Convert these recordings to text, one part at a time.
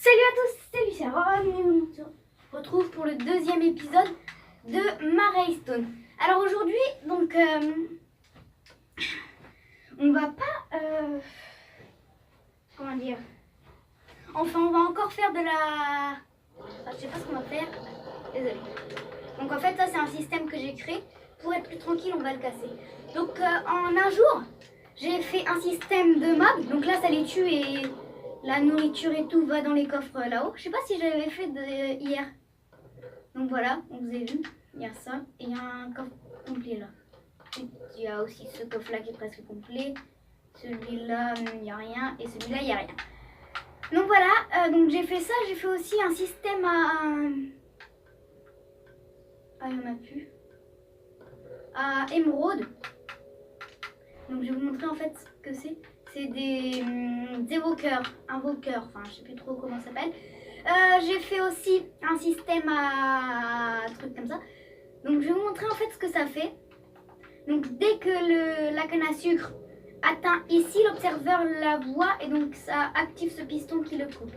Salut à tous, c'est Lucia. On se retrouve pour le deuxième épisode de Maraystone. Alors aujourd'hui, donc, on va pas, comment dire, enfin on va encore faire de la, je sais pas ce qu'on va faire, désolé. Donc en fait ça c'est un système que j'ai créé, pour être plus tranquille on va le casser. Donc en un jour, j'ai fait un système de mobs, donc là ça les tue et la nourriture et tout va dans les coffres là-haut. Je sais pas si j'avais fait hier. Donc voilà, on vous avez vu, il y a ça et il y a un coffre complet là. Il y a aussi ce coffre là qui est presque complet. Celui-là, il n'y a rien et celui-là, il n'y a rien. Donc voilà, donc j'ai fait ça, j'ai fait aussi un système à... Ah, il n'y en a plus. À émeraude. Donc je vais vous montrer en fait ce que c'est. C'est des évoqueurs, invoqueurs, enfin je sais plus trop comment ça s'appelle. J'ai fait aussi un système à truc comme ça. Donc je vais vous montrer en fait ce que ça fait. Donc dès que la canne à sucre atteint ici, l'observeur la voit et donc ça active ce piston qui le coupe.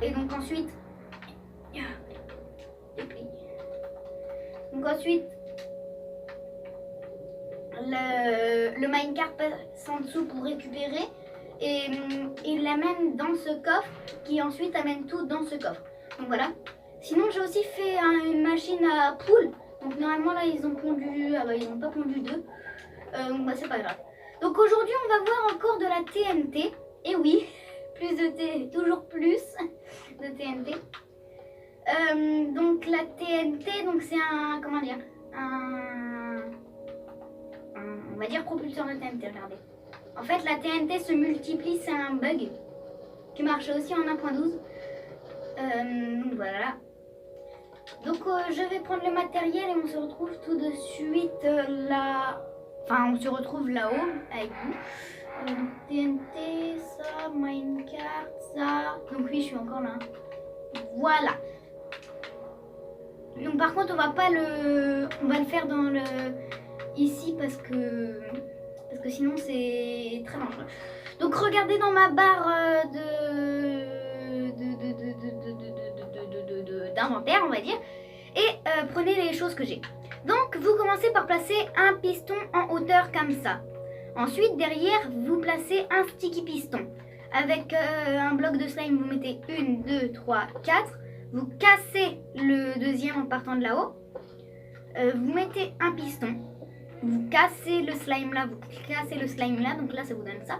Et donc ensuite, le minecart passe en dessous pour récupérer et il l'amène dans ce coffre qui ensuite amène tout dans ce coffre. Donc voilà. Sinon j'ai aussi fait une machine à poules. Donc normalement là ils ont pondu, ah bah ils n'ont pas pondu deux. Donc bah, c'est pas grave. Donc aujourd'hui on va voir encore de la TNT. Et oui, plus de TNT, toujours plus de TNT. Donc la TNT, donc c'est un, comment dire, on va dire propulseur de TNT, regardez. En fait la TNT se multiplie, c'est un bug qui marche aussi en 1.12. Donc voilà. Donc je vais prendre le matériel et on se retrouve tout de suite là. Enfin on se retrouve là-haut avec vous. TNT, ça, minecart, ça. Donc oui je suis encore là. Voilà. Donc par contre on va pas le. On va le faire dans le. Ici parce que sinon c'est très dangereux. Donc regardez dans ma barre d'inventaire on va dire et prenez les choses que j'ai. Donc vous commencez par placer un piston en hauteur comme ça. Ensuite derrière vous placez un sticky piston. Avec un bloc de slime vous mettez 1, 2, 3, 4. Vous cassez le deuxième en partant de là-haut. Vous mettez un piston. Vous cassez le slime là, donc là ça vous donne ça.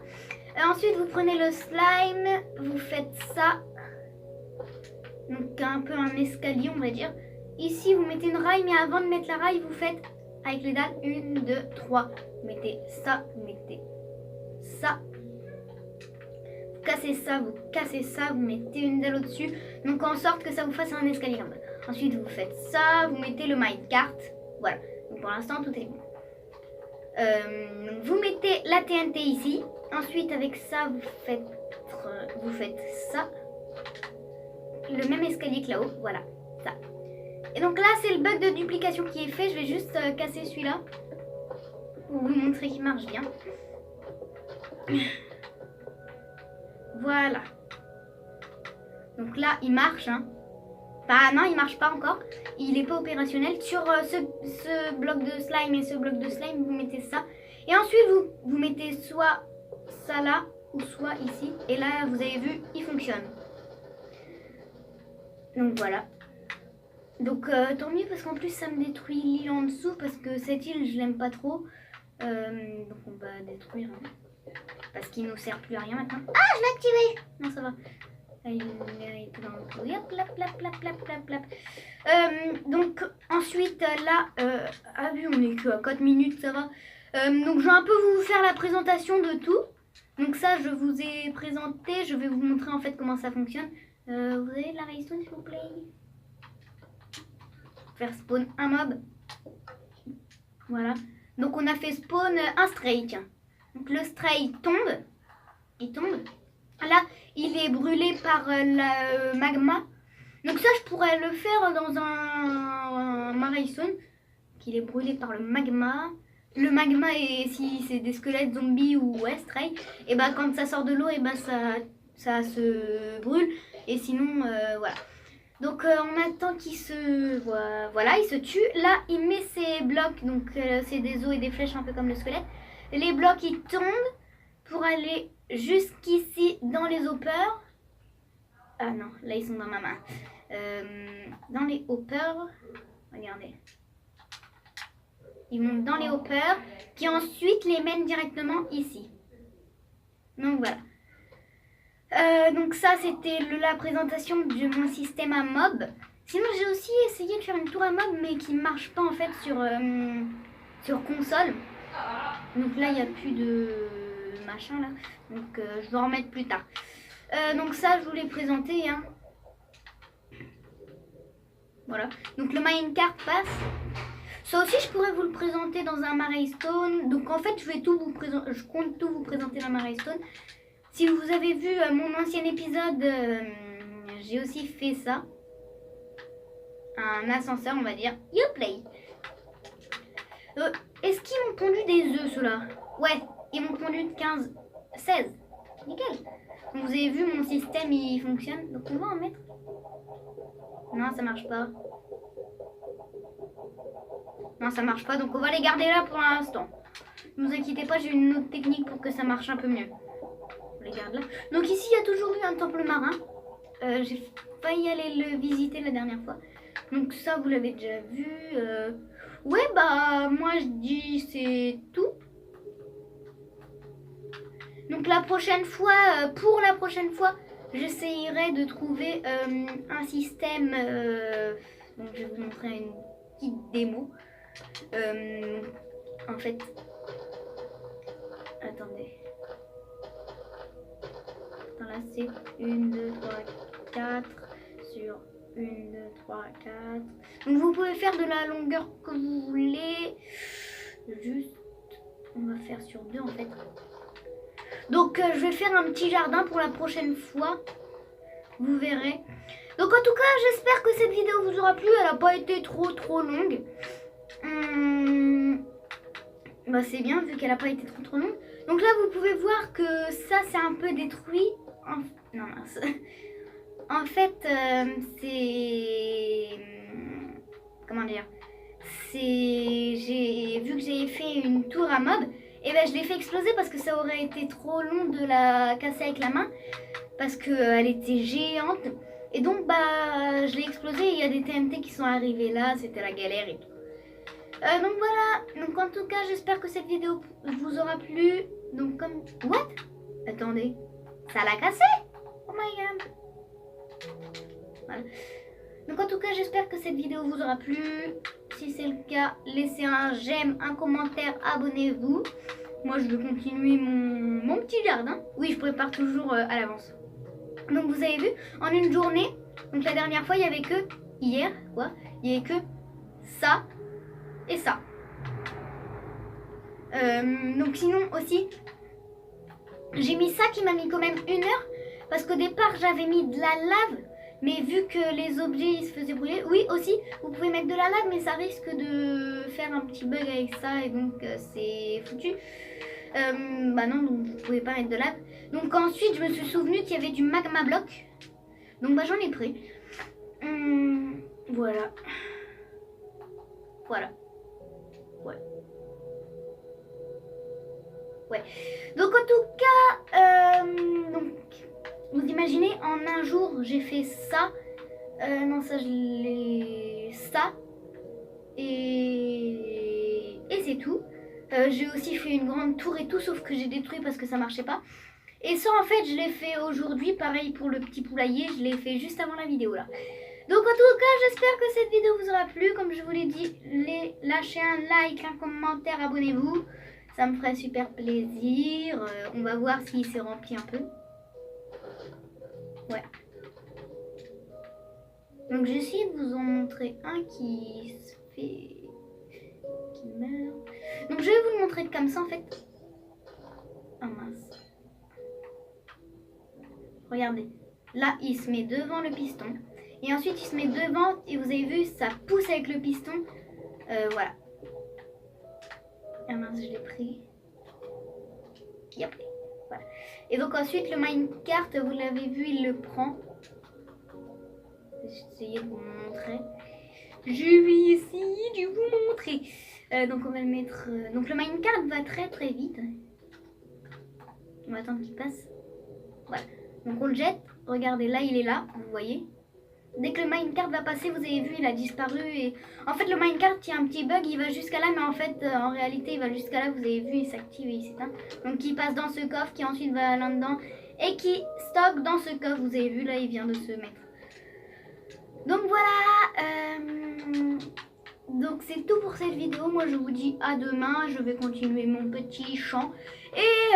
Ensuite vous prenez le slime, vous faites ça. Donc un peu un escalier on va dire. Ici vous mettez une raille, mais avant de mettre la raille vous faites avec les dalles 1, 2, 3. Vous mettez ça, vous mettez ça. Vous cassez ça, vous cassez ça, vous mettez une dalle au-dessus. Donc en sorte que ça vous fasse un escalier comme ça. Ensuite vous faites ça, vous mettez le minecart. Voilà, donc pour l'instant tout est bon. Vous mettez la TNT ici. Ensuite avec ça vous faites ça. Le même escalier que là-haut, voilà, ça. Et donc là c'est le bug de duplication qui est fait. Je vais juste casser celui-là pour vous montrer qu'il marche bien. Voilà. Donc là il marche hein. Bah non il marche pas encore. Il est pas opérationnel. Sur ce bloc de slime et ce bloc de slime vous mettez ça. Et ensuite vous mettez soit ça là ou soit ici. Et là vous avez vu il fonctionne. Donc voilà. Donc tant mieux parce qu'en plus ça me détruit l'île en dessous. Parce que cette île je l'aime pas trop. Donc on va détruire hein. Parce qu'il nous sert plus à rien maintenant. Ah je l'ai activé. Non ça va. Donc ensuite là ah oui on est que à 4 minutes ça va. Donc je vais un peu vous faire la présentation de tout. Donc ça je vous ai présenté. Je vais vous montrer en fait comment ça fonctionne. Vous avez de la redstone s'il vous plaît. Faire spawn un mob. Voilà. Donc on a fait spawn un stray. Tiens. Donc le stray tombe. Il tombe. Là, il est brûlé par le magma. Donc ça, je pourrais le faire dans un Maraystone. Qu'il est brûlé par le magma. Le magma, et si c'est des squelettes zombies ou stray, et bah quand ça sort de l'eau, et bah ça ça se brûle. Et sinon, voilà. Donc on attend qu'il se... Voilà, il se tue. Là, il met ses blocs, donc c'est des os et des flèches un peu comme le squelette. Les blocs, ils tombent pour aller jusqu'ici dans les hoppers. Ah non, là ils sont dans ma main. Dans les hoppers, regardez. Ils montent dans les hoppers qui ensuite les mènent directement ici. Donc voilà. Donc ça c'était la présentation de mon système à mob. Sinon j'ai aussi essayé de faire une tour à mob mais qui ne marche pas en fait sur console. Donc là il n'y a plus de machin là. Donc je dois en mettre plus tard. Donc ça je voulais présenter hein. Voilà. Donc le minecart passe. Ça aussi je pourrais vous le présenter dans un Marystone. Donc en fait je vais tout vous présenter. Je compte tout vous présenter dans Marystone. Si vous avez vu mon ancien épisode, j'ai aussi fait ça. Un ascenseur, on va dire. Youplay. Est-ce qu'ils m'ont pondu des œufs, ceux-là? Ouais, ils m'ont pondu de 15, 16. Nickel. Donc, vous avez vu, mon système, il fonctionne. Donc, on va en mettre. Non, ça marche pas. Non, ça marche pas. Donc, on va les garder là pour l'instant. Ne vous inquiétez pas, j'ai une autre technique pour que ça marche un peu mieux. Regarde là. Donc ici il y a toujours eu un temple marin. J'ai failli aller le visiter la dernière fois. Donc ça vous l'avez déjà vu. Ouais bah moi je dis c'est tout. Donc la prochaine fois, pour la prochaine fois, j'essayerai de trouver un système. Donc je vais vous montrer une petite démo. En fait. Attendez. Là c'est 1, 2, 3, 4 sur 1, 2, 3, 4. Donc vous pouvez faire de la longueur que vous voulez. Juste, on va faire sur 2 en fait. Donc je vais faire un petit jardin pour la prochaine fois. Vous verrez. Donc en tout cas, j'espère que cette vidéo vous aura plu. Elle n'a pas été trop longue. Bah c'est bien vu qu'elle n'a pas été trop longue. Donc là vous pouvez voir que ça c'est un peu détruit. Non mince. En fait c'est... Comment dire? J'ai vu que j'ai fait une tour à mob. Et ben je l'ai fait exploser parce que ça aurait été trop long de la casser avec la main. Parce qu'elle était géante. Et donc bah je l'ai explosé et il y a des TNT qui sont arrivés là. C'était la galère et tout. Donc voilà, donc en tout cas j'espère que cette vidéo vous aura plu. Donc comme... What? Attendez, ça l'a cassé? Oh my god. Voilà. Donc en tout cas j'espère que cette vidéo vous aura plu. Si c'est le cas, laissez un j'aime, un commentaire, abonnez-vous. Moi je vais continuer mon petit jardin. Oui, je prépare toujours à l'avance. Donc vous avez vu, en une journée, donc la dernière fois il y avait que... Hier, quoi? Il y avait que ça et ça. Donc sinon aussi, j'ai mis ça qui m'a mis quand même 1 heure. Parce qu'au départ j'avais mis de la lave. Mais vu que les objets ils se faisaient brûler. Oui aussi, vous pouvez mettre de la lave. Mais ça risque de faire un petit bug avec ça. Et donc c'est foutu. Bah non, donc vous pouvez pas mettre de lave. Donc ensuite je me suis souvenu qu'il y avait du magma block. Donc bah j'en ai pris. Voilà. Voilà. Ouais. Donc en tout cas, donc, vous imaginez, en un jour, j'ai fait ça. Non, ça, je l'ai... Ça. Et c'est tout. J'ai aussi fait une grande tour et tout, sauf que j'ai détruit parce que ça marchait pas. Et ça, en fait, je l'ai fait aujourd'hui. Pareil pour le petit poulailler, je l'ai fait juste avant la vidéo, là. Donc en tout cas, j'espère que cette vidéo vous aura plu. Comme je vous l'ai dit, lâchez un like, un commentaire, abonnez-vous. Ça me ferait super plaisir. On va voir s'il s'est rempli un peu. Ouais. Donc j'ai essayé de vous en montrer un qui se fait... qui meurt. Donc je vais vous le montrer comme ça en fait. Oh mince. Regardez. Là, il se met devant le piston. Et ensuite, il se met devant. Et vous avez vu, ça pousse avec le piston. Voilà. Ah mince, je l'ai pris. Yep. Voilà. Et donc ensuite le minecart, vous l'avez vu, il le prend. Je vais essayer de vous montrer. Je vais essayer de vous montrer. Donc on va le mettre... Donc le minecart va très très vite. On va attendre qu'il passe. Voilà. Donc on le jette. Regardez, là il est là, vous voyez. Dès que le minecart va passer, vous avez vu, il a disparu. Et en fait, le minecart, il y a un petit bug, il va jusqu'à là, mais en fait, en réalité, il va jusqu'à là. Vous avez vu, il s'active et il s'éteint. Donc, il passe dans ce coffre, qui ensuite va là-dedans et qui stocke dans ce coffre. Vous avez vu, là, il vient de se mettre. Donc voilà. Donc c'est tout pour cette vidéo. Moi, je vous dis à demain. Je vais continuer mon petit chant et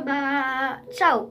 bah ciao.